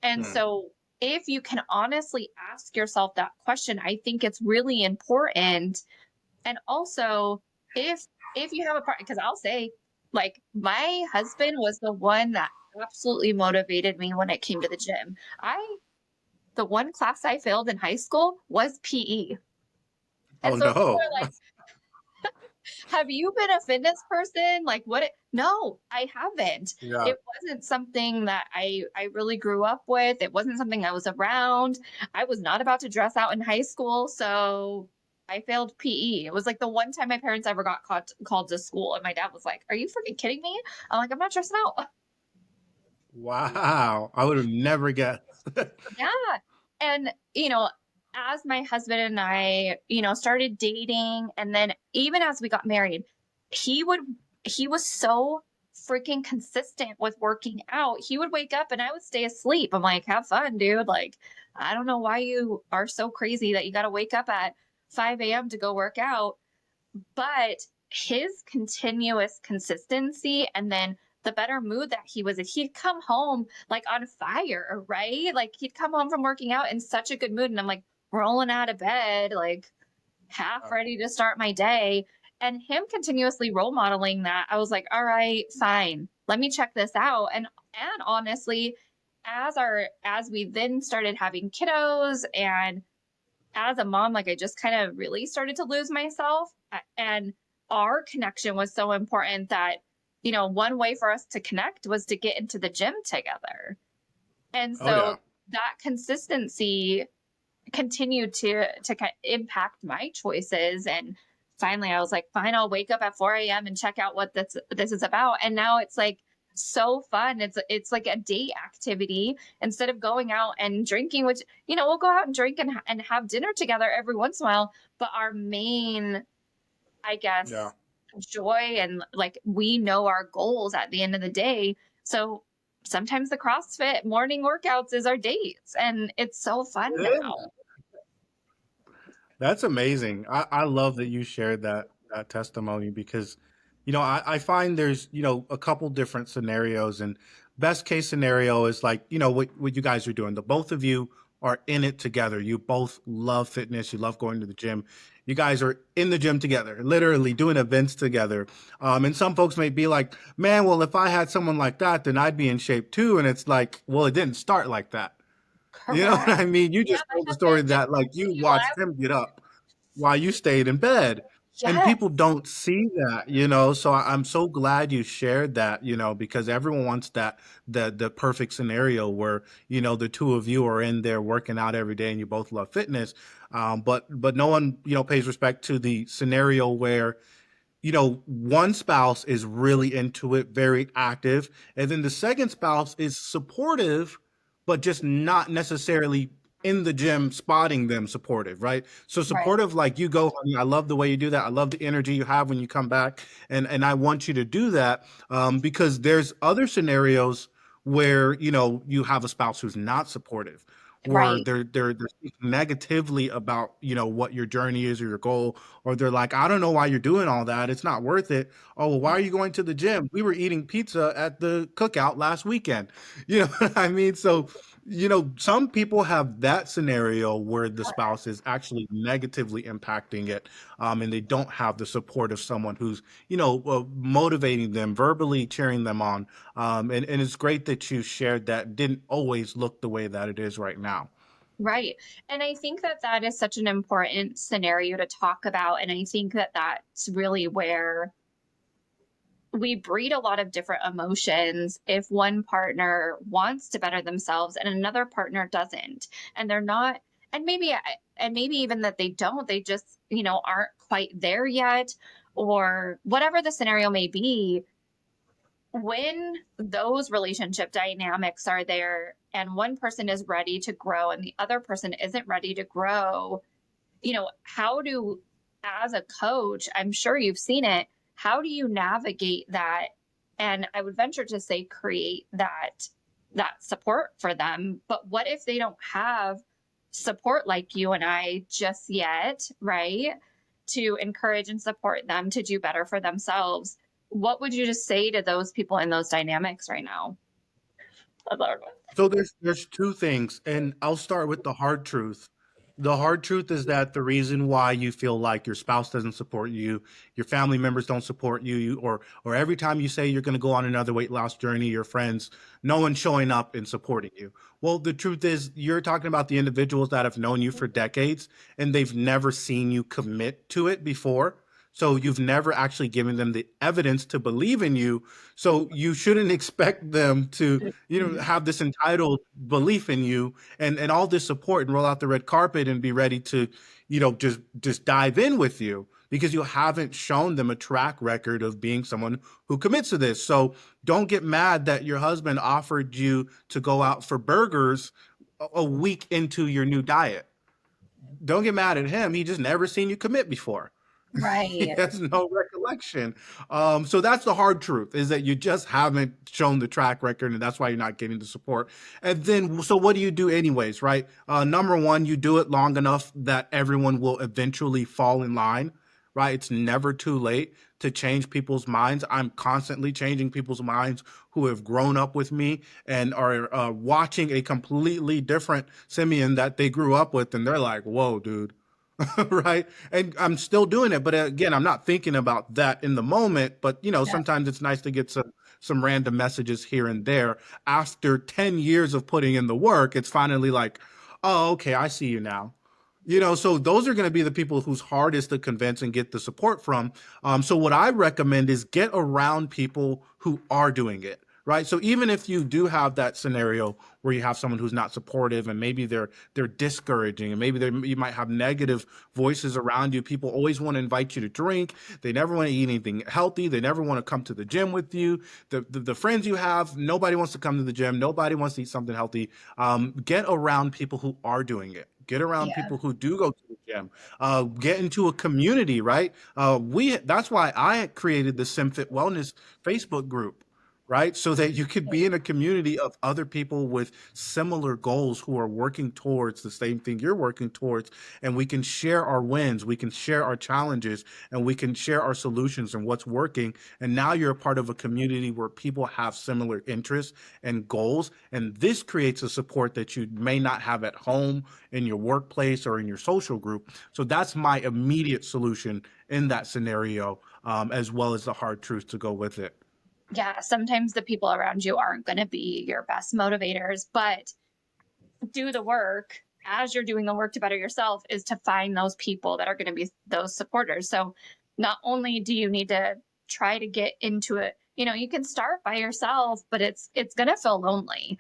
And Mm. so if you can honestly ask yourself that question, I think it's really important. And also, if if you have a part, because I'll say, like, my husband was the one that absolutely motivated me when it came to the gym. I The one class I failed in high school was PE. Oh And so people no. are like, have you been a fitness person? Like no, I haven't. Yeah. It wasn't something that I really grew up with. It wasn't something I was around. I was not about to dress out in high school, so I failed PE. It was like the one time my parents ever got called to school, and my dad was like, "Are you freaking kidding me?" I'm like, "I'm not dressing out." Wow. I would have never guessed. Yeah. And, as my husband and I, started dating, and then even as we got married, he would, he was so freaking consistent with working out. He would wake up and I would stay asleep. I'm like, have fun, dude. Like, I don't know why you are so crazy that you got to wake up at 5 a.m. to go work out. But his continuous consistency, and then the better mood that he was in, he'd come home like on fire, right? Like he'd come home from working out in such a good mood. And I'm like rolling out of bed, like half ready to start my day. And him continuously role modeling that, I was like, all right, fine. Let me check this out. And honestly, as we then started having kiddos, and as a mom, like I just kind of really started to lose myself. And our connection was so important that, one way for us to connect was to get into the gym together. And Oh yeah. so that consistency continued to impact my choices. And finally I was like, fine, I'll wake up at 4 a.m. and check out what this is about. And now it's like so fun. It's like a date activity instead of going out and drinking, which, we'll go out and drink and have dinner together every once in a while. But our main, I Yeah. guess, joy, and like we know our goals at the end of the day. So sometimes the CrossFit morning workouts is our dates, and it's so fun now. That's amazing. I love that you shared that testimony because, I find there's, a couple different scenarios, and best case scenario is like, what you guys are doing. The both of you are in it together. You both love fitness. You love going to the gym. You guys are in the gym together, literally doing events together. And some folks may be like, man, well, if I had someone like that, then I'd be in shape too. And it's like, well, it didn't start like that. You know what Correct. I mean? You Yeah, just my told the story husband just that like you to you watched last him get up while you stayed in bed. And people yes. don't see that, So I'm so glad you shared that, because everyone wants the perfect scenario where, the two of you are in there working out every day and you both love fitness. But no one, pays respect to the scenario where one spouse is really into it, very active, and then the second spouse is supportive, but just not necessarily in the gym spotting them supportive, right? So Right. supportive, like you go, honey, I love the way you do that. I love the energy you have when you come back, and I want you to do that because there's other scenarios where you have a spouse who's not supportive, where Right. they're speaking negatively about what your journey is or your goal, or they're like, I don't know why you're doing all that. It's not worth it. Oh, well, why are you going to the gym? We were eating pizza at the cookout last weekend. You know what I mean? So, some people have that scenario where the spouse is actually negatively impacting it, and they don't have the support of someone who's, motivating them, verbally cheering them on. And it's great that you shared that didn't always look the way that it is right now. Right. And I think that that is such an important scenario to talk about. And I think that that's really where we breed a lot of different emotions if one partner wants to better themselves and another partner doesn't. And they're not, and maybe even that they don't, they just, aren't quite there yet, or whatever the scenario may be. When those relationship dynamics are there and one person is ready to grow and the other person isn't ready to grow, how do, as a coach, I'm sure you've seen it, how do you navigate that? And I would venture to say create that support for them. But what if they don't have support like you and I just yet, right? To encourage and support them to do better for themselves. What would you just say to those people in those dynamics right now? I love it. So there's two things, and I'll start with the hard truth. The hard truth is that the reason why you feel like your spouse doesn't support you, your family members don't support you, or every time you say you're going to go on another weight loss journey, your friends, no one's showing up and supporting you. Well, the truth is you're talking about the individuals that have known you for decades and they've never seen you commit to it before. So you've never actually given them the evidence to believe in you. So you shouldn't expect them to have this entitled belief in you and all this support and roll out the red carpet and be ready to, just dive in with you because you haven't shown them a track record of being someone who commits to this. So don't get mad that your husband offered you to go out for burgers a week into your new diet. Don't get mad at him. He just never seen you commit before. He Right. has no recollection. So that's the hard truth is that you just haven't shown the track record, and that's why you're not getting the support. And then, so what do you do anyways, right? Number one, you do it long enough that everyone will eventually fall in line, right? It's never too late to change people's minds. I'm constantly changing people's minds who have grown up with me and are watching a completely different Simeon that they grew up with, and they're like, "Whoa, dude." Right? And I'm still doing it, but again, I'm not thinking about that in the moment. But Yeah. sometimes it's nice to get some random messages here and there. After 10 years of putting in the work, it's finally like, oh, okay, I see you now. So those are going to be the people who's hardest to convince and get the support from. So what I recommend is get around people who are doing it, right? So even if you do have that scenario where you have someone who's not supportive and maybe they're discouraging and maybe you might have negative voices around you. People always want to invite you to drink. They never want to eat anything healthy. They never want to come to the gym with you. The friends you have, nobody wants to come to the gym. Nobody wants to eat something healthy. Get around people who are doing it. Get around Yeah. people who do go to the gym. Get into a community, right? We That's why I created the SimFit Wellness Facebook group, right? So that you could be in a community of other people with similar goals who are working towards the same thing you're working towards, and we can share our wins, we can share our challenges, and we can share our solutions and what's working. And now you're a part of a community where people have similar interests and goals, and this creates a support that you may not have at home, in your workplace, or in your social group. So that's my immediate solution in that scenario, as well as the hard truth to go with it. Yeah, sometimes the people around you aren't going to be your best motivators, but do the work as you're doing the work to better yourself is to find those people that are going to be those supporters. So not only do you need to try to get into it, you can start by yourself, but it's going to feel lonely.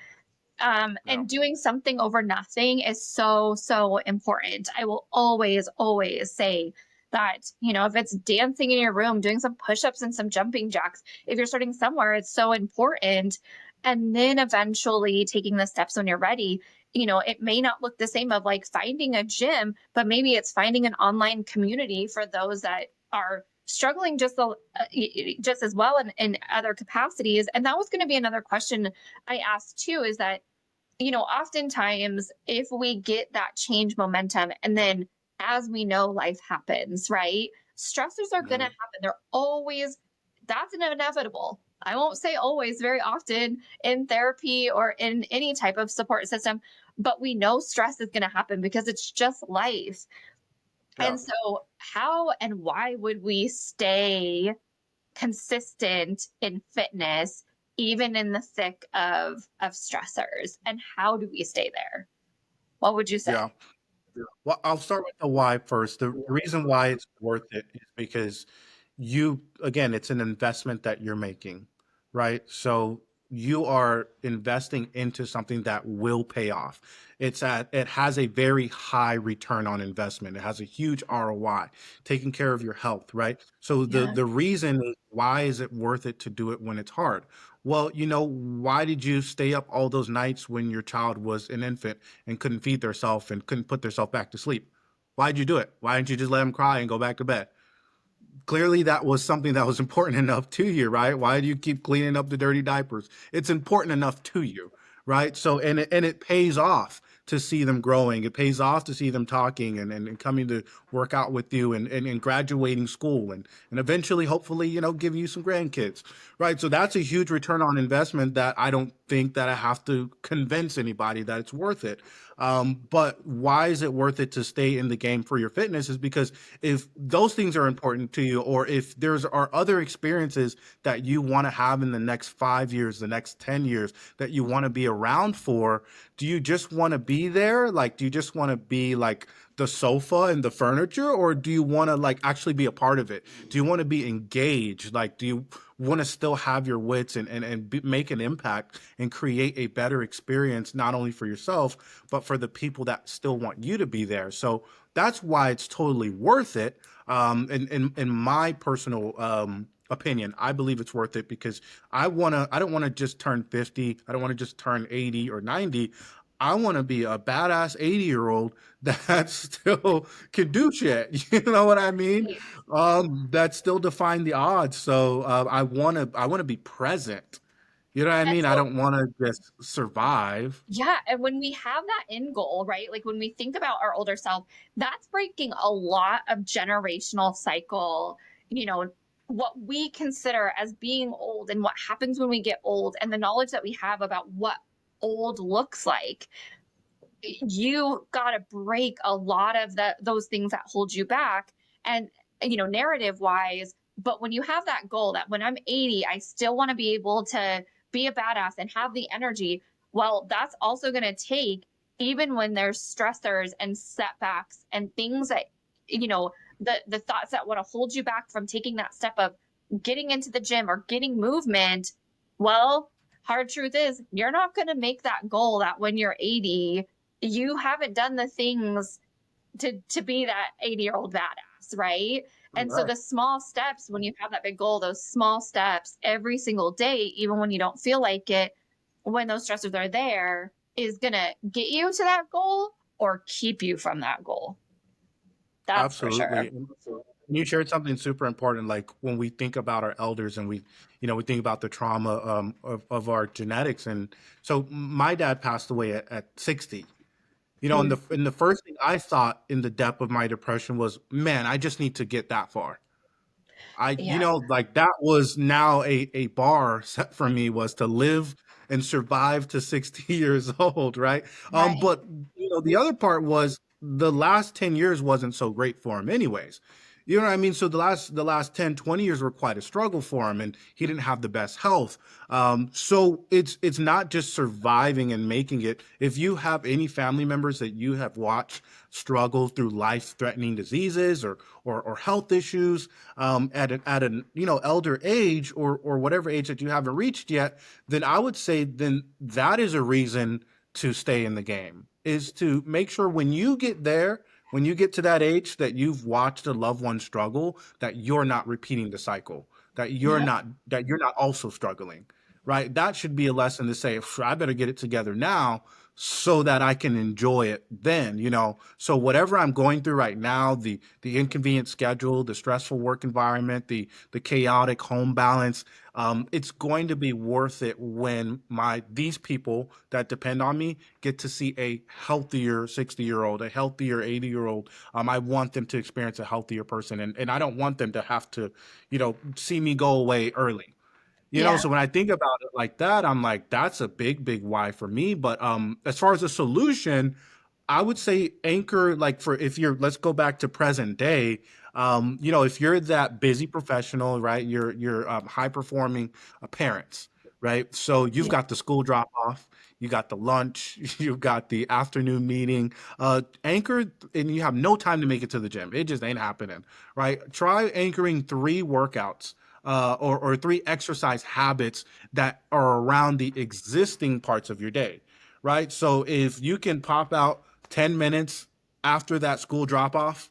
Yeah. And doing something over nothing is so, so important. I will always, always say that, if it's dancing in your room, doing some push ups and some jumping jacks, if you're starting somewhere, it's so important. And then eventually taking the steps when you're ready, it may not look the same of like finding a gym, but maybe it's finding an online community for those that are struggling just as well in other capacities. And that was going to be another question I asked too, is that, oftentimes if we get that change momentum and then as we know, life happens, right? Stressors are going to Mhm. happen. That's an inevitable. I won't say always, very often in therapy or in any type of support system, but we know stress is going to happen because it's just life. Yeah. And so, how and why would we stay consistent in fitness even in the thick of stressors, and how do we stay there? What would you say? Yeah. Well, I'll start with the why first. The reason why it's worth it is because again, it's an investment that you're making, right? So you are investing into something that will pay off. It has a very high return on investment. It has a huge ROI, taking care of your health, right? So Yeah. the reason is, why is it worth it to do it when it's hard? Well, why did you stay up all those nights when your child was an infant and couldn't feed themselves and couldn't put themselves back to sleep? Why'd you do it? Why didn't you just let them cry and go back to bed? Clearly that was something that was important enough to you, right? Why do you keep cleaning up the dirty diapers? It's important enough to you, right? So and it pays off to see them growing. It pays off to see them talking and coming to work out with you and graduating school and eventually hopefully, give you some grandkids. Right. So that's a huge return on investment that I don't think that I have to convince anybody that it's worth it. But why is it worth it to stay in the game for your fitness is because if those things are important to you, or if are other experiences that you want to have in the next 5 years, the next 10 years that you want to be around for, do you just want to be there? Like, do you just want to be like the sofa and the furniture, or do you want to like actually be a part of it? Do you want to be engaged? Like, do you want to still have your wits and make an impact and create a better experience, not only for yourself, but for the people that still want you to be there? So that's why it's totally worth it. In my personal opinion, I believe it's worth it because I don't want to just turn 50. I don't want to just turn 80 or 90. I want to be a badass 80-year-old that still can do shit. You know what I mean? Right. That still define the odds. So I want to be present. You know what I And mean? I so, don't want to just survive. yeah, and when we have that end goal, right? Like when we think about our older self, that's breaking a lot of generational cycle, you know, what we consider as being old and what happens when we get old and the knowledge that we have about what old looks like. You got to break a lot of those things that hold you back, and narrative wise. But when you have that goal that when I'm 80 I still want to be able to be a badass and have the energy, well, that's also going to take even when there's stressors and setbacks and things that, you know, the thoughts that want to hold you back from taking that step of getting into the gym or getting movement, well, hard truth is you're not going to make that goal that when you're 80, you haven't done the things to be that 80-year-old badass, right? And so Right. the small steps, when you have that big goal, those small steps every single day, even when you don't feel like it, when those stressors are there, is gonna get you to that goal or keep you from that goal. That's for Absolutely. sure. And you shared something super important, like when we think about our elders and we think about the trauma of our genetics. And so my dad passed away at 60. And Mm, the first thing I thought in the depth of my depression was, man, I just need to get that far. yeah, Like that was now a bar set for me, was to live and survive to 60 years old, right? right. But the other part was the last 10 years wasn't so great for him anyways. You know what I mean? So the last 10, 20 years were quite a struggle for him, and he didn't have the best health. So it's not just surviving and making it. If you have any family members that you have watched struggle through life-threatening diseases or health issues, at an elder age, or whatever age that you haven't reached yet, then I would say then that is a reason to stay in the game, is to make sure when you get there, when you get to that age that you've watched a loved one struggle, that you're not repeating the cycle, Yep. that you're not also struggling, right? That should be a lesson to say, I better get it together now so that I can enjoy it then. So whatever I'm going through right now, the inconvenient schedule, the stressful work environment, the chaotic home balance, it's going to be worth it when my these people that depend on me get to see a healthier 60-year-old, a healthier 80-year-old. I want them to experience a healthier person, and I don't want them to have to, see me go away early. Yeah. So when I think about it like that, I'm like, that's a big, big why for me. But as far as a solution, I would say anchor, like, for if you're, let's go back to present day. If you're that busy professional, right? You're high performing parents, right? So you've Yeah. got the school drop off, you got the lunch, you've got the afternoon meeting. Anchor, and you have no time to make it to the gym. It just ain't happening, right? Try anchoring 3 workouts, or 3 exercise habits that are around the existing parts of your day, right? So if you can pop out 10 minutes after that school drop off,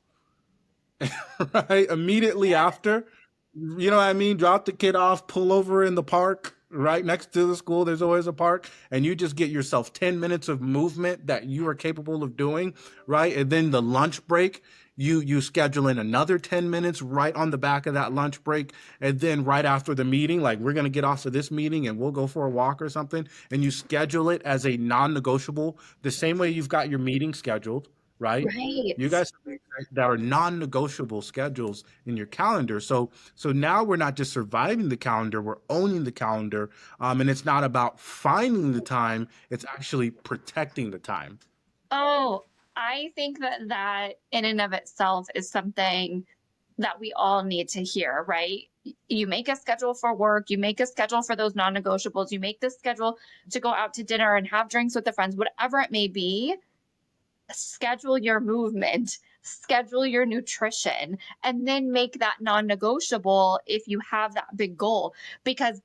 right? Immediately Yeah. after, you know what I mean? Drop the kid off, pull over in the park right next to the school. There's always a park, and you just get yourself 10 minutes of movement that you are capable of doing, right? And then the lunch break, you schedule in another 10 minutes right on the back of that lunch break. And then right after the meeting, like, we're going to get off of this meeting and we'll go for a walk or something. And you schedule it as a non-negotiable, the same way you've got your meeting scheduled, right? Right. You guys have things that are non-negotiable schedules in your calendar. So now we're not just surviving the calendar, we're owning the calendar. And it's not about finding the time, it's actually protecting the time. Oh, I think that that in and of itself is something that we all need to hear, right? You make a schedule for work, you make a schedule for those non negotiables, you make this schedule to go out to dinner and have drinks with the friends, whatever it may be. Schedule your movement, schedule your nutrition, and then make that non negotiable if you have that big goal. Because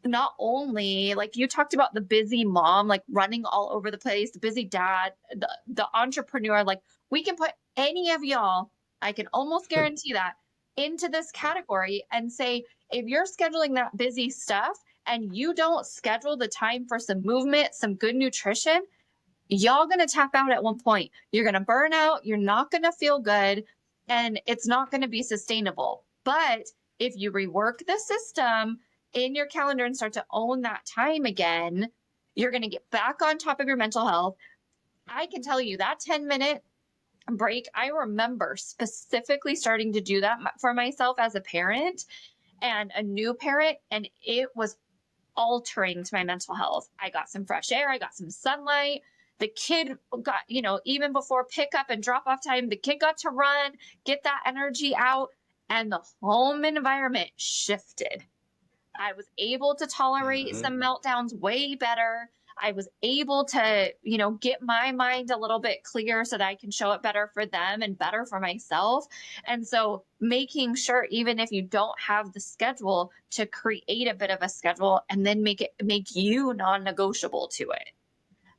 not only, like you talked about, the busy mom, like running all over the place, the busy dad, the entrepreneur, like we can put any of y'all, I can almost guarantee that, into this category and say, if you're scheduling that busy stuff and you don't schedule the time for some movement, some good nutrition, y'all going to tap out at one point. You're going to burn out, you're not going to feel good, and it's not going to be sustainable. But if you rework the system in your calendar and start to own that time again, you're going to get back on top of your mental health. I can tell you that 10-minute break, I remember specifically starting to do that for myself as a parent and a new parent, and it was altering to my mental health. I got some fresh air, I got some sunlight. The kid got, even before pickup and drop off time, the kid got to run, get that energy out, and the home environment shifted. I was able to tolerate Mhm. some meltdowns way better. I was able to, get my mind a little bit clear so that I can show it better for them and better for myself. And so making sure, even if you don't have the schedule, to create a bit of a schedule and then make you non-negotiable to it.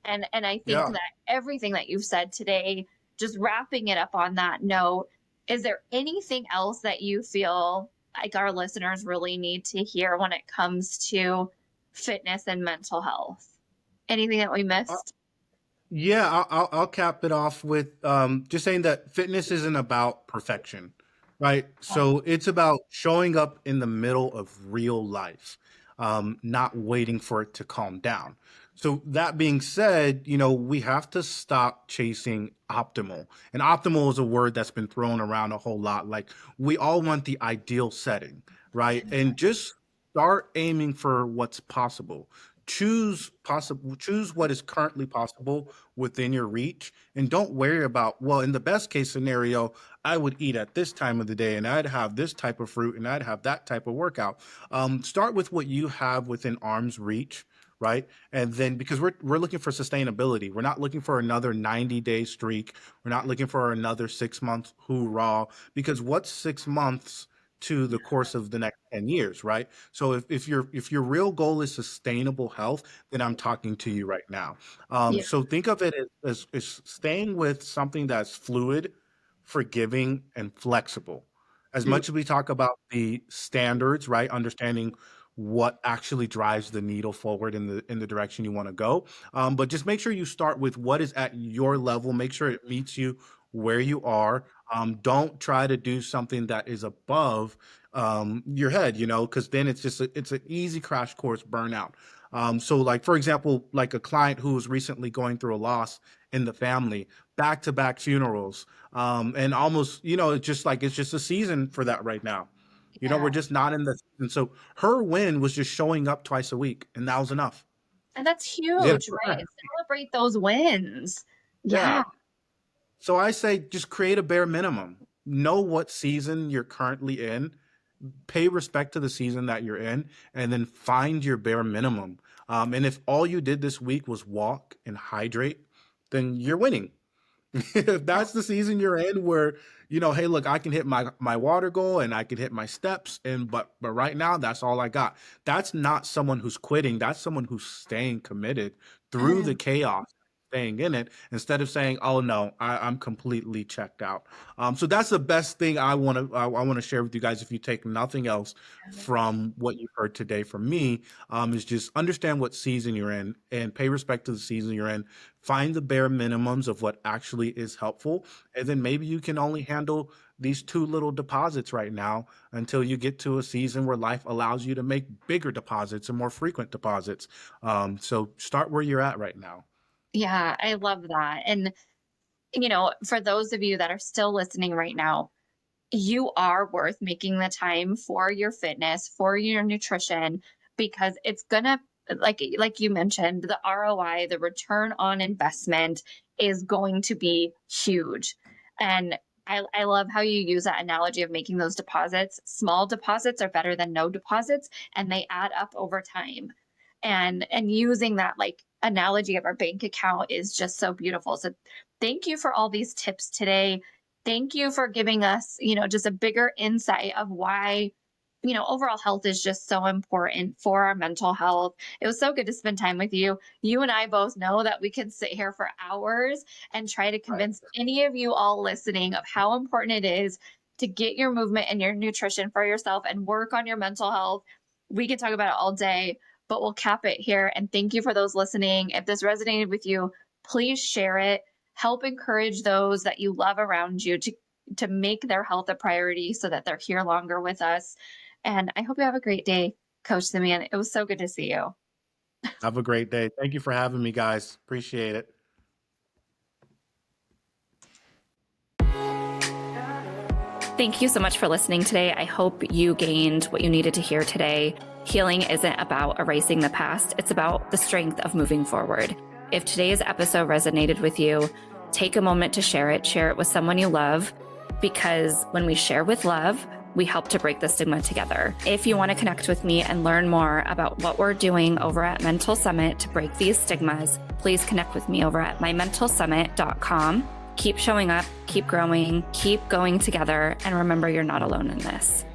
And I think Yeah. that everything that you've said today, just wrapping it up on that note, is there anything else that you feel like our listeners really need to hear when it comes to fitness and mental health? Anything that we missed? Yeah, I'll cap it off with just saying that fitness isn't about perfection, right? So it's about showing up in the middle of real life, not waiting for it to calm down. So that being said, we have to stop chasing optimal. And optimal is a word that's been thrown around a whole lot. Like we all want the ideal setting, right? And just start aiming for what's possible. Choose what is currently possible within your reach, and don't worry about, well, in the best case scenario, I would eat at this time of the day and I'd have this type of fruit and I'd have that type of workout. Start with what you have within arm's reach, right? And then, because we're looking for sustainability, we're not looking for another 90-day streak, we're not looking for another 6 month hoorah, because what's 6 months to the course of the next 10 years, right? So if your real goal is sustainable health, then I'm talking to you right now. Yeah. So think of it as staying with something that's fluid, forgiving, and flexible. As Mm. much as we talk about the standards, right? Understanding what actually drives the needle forward in the direction you want to go. But just make sure you start with what is at your level. Make sure it meets you where you are. Don't try to do something that is above your head, because then it's an easy crash course burnout. So like, for example, like a client who was recently going through a loss in the family, back to back funerals, and almost, it's just a season for that right now. We're Yeah. just not in the season. So her win was just showing up twice a week, and that was enough. And that's Yeah. huge, right? Celebrate those wins. Yeah. Yeah. So I say just create a bare minimum. Know what season you're currently in, pay respect to the season that you're in, and then find your bare minimum. And if all you did this week was walk and hydrate, then you're winning. If Yeah. that's the season you're in where, hey, look, I can hit my water goal and I can hit my steps, and but right now that's all I got. That's not someone who's quitting. That's someone who's staying committed through the Mm. chaos, staying in it, instead of saying, oh no, I'm completely checked out. So that's the best thing I want to share with you guys. If you take nothing else from what you've heard today from me, is just understand what season you're in and pay respect to the season you're in. Find the bare minimums of what actually is helpful, and then maybe you can only handle these two little deposits right now until you get to a season where life allows you to make bigger deposits and more frequent deposits. So start where you're at right now. Yeah, I love that. And, for those of you that are still listening right now, you are worth making the time for your fitness, for your nutrition, because it's gonna, like you mentioned, the ROI, the return on investment, is going to be huge. And I love how you use that analogy of making those deposits. Small deposits are better than no deposits, and they add up over time. And using that like analogy of our bank account is just so beautiful. So thank you for all these tips today. Thank you for giving us, just a bigger insight of why, overall health is just so important for our mental health. It was so good to spend time with you. You and I both know that we could sit here for hours and try to Right. convince any of you all listening of how important it is to get your movement and your nutrition for yourself and work on your mental health. We could talk about it all day, but we'll cap it here. And thank you for those listening. If this resonated with you, please share it. Help encourage those that you love around you to make their health a priority so that they're here longer with us. And I hope you have a great day, Coach Simeon. It was so good to see you. Have a great day. Thank you for having me, guys. Appreciate it. Thank you so much for listening today. I hope you gained what you needed to hear today. Healing isn't about erasing the past, it's about the strength of moving forward. If today's episode resonated with you, take a moment to share it with someone you love, because when we share with love, we help to break the stigma together. If you want to connect with me and learn more about what we're doing over at Mental Summit to break these stigmas, please connect with me over at mymentalsummit.com. Keep showing up, keep growing, keep going together, and remember you're not alone in this.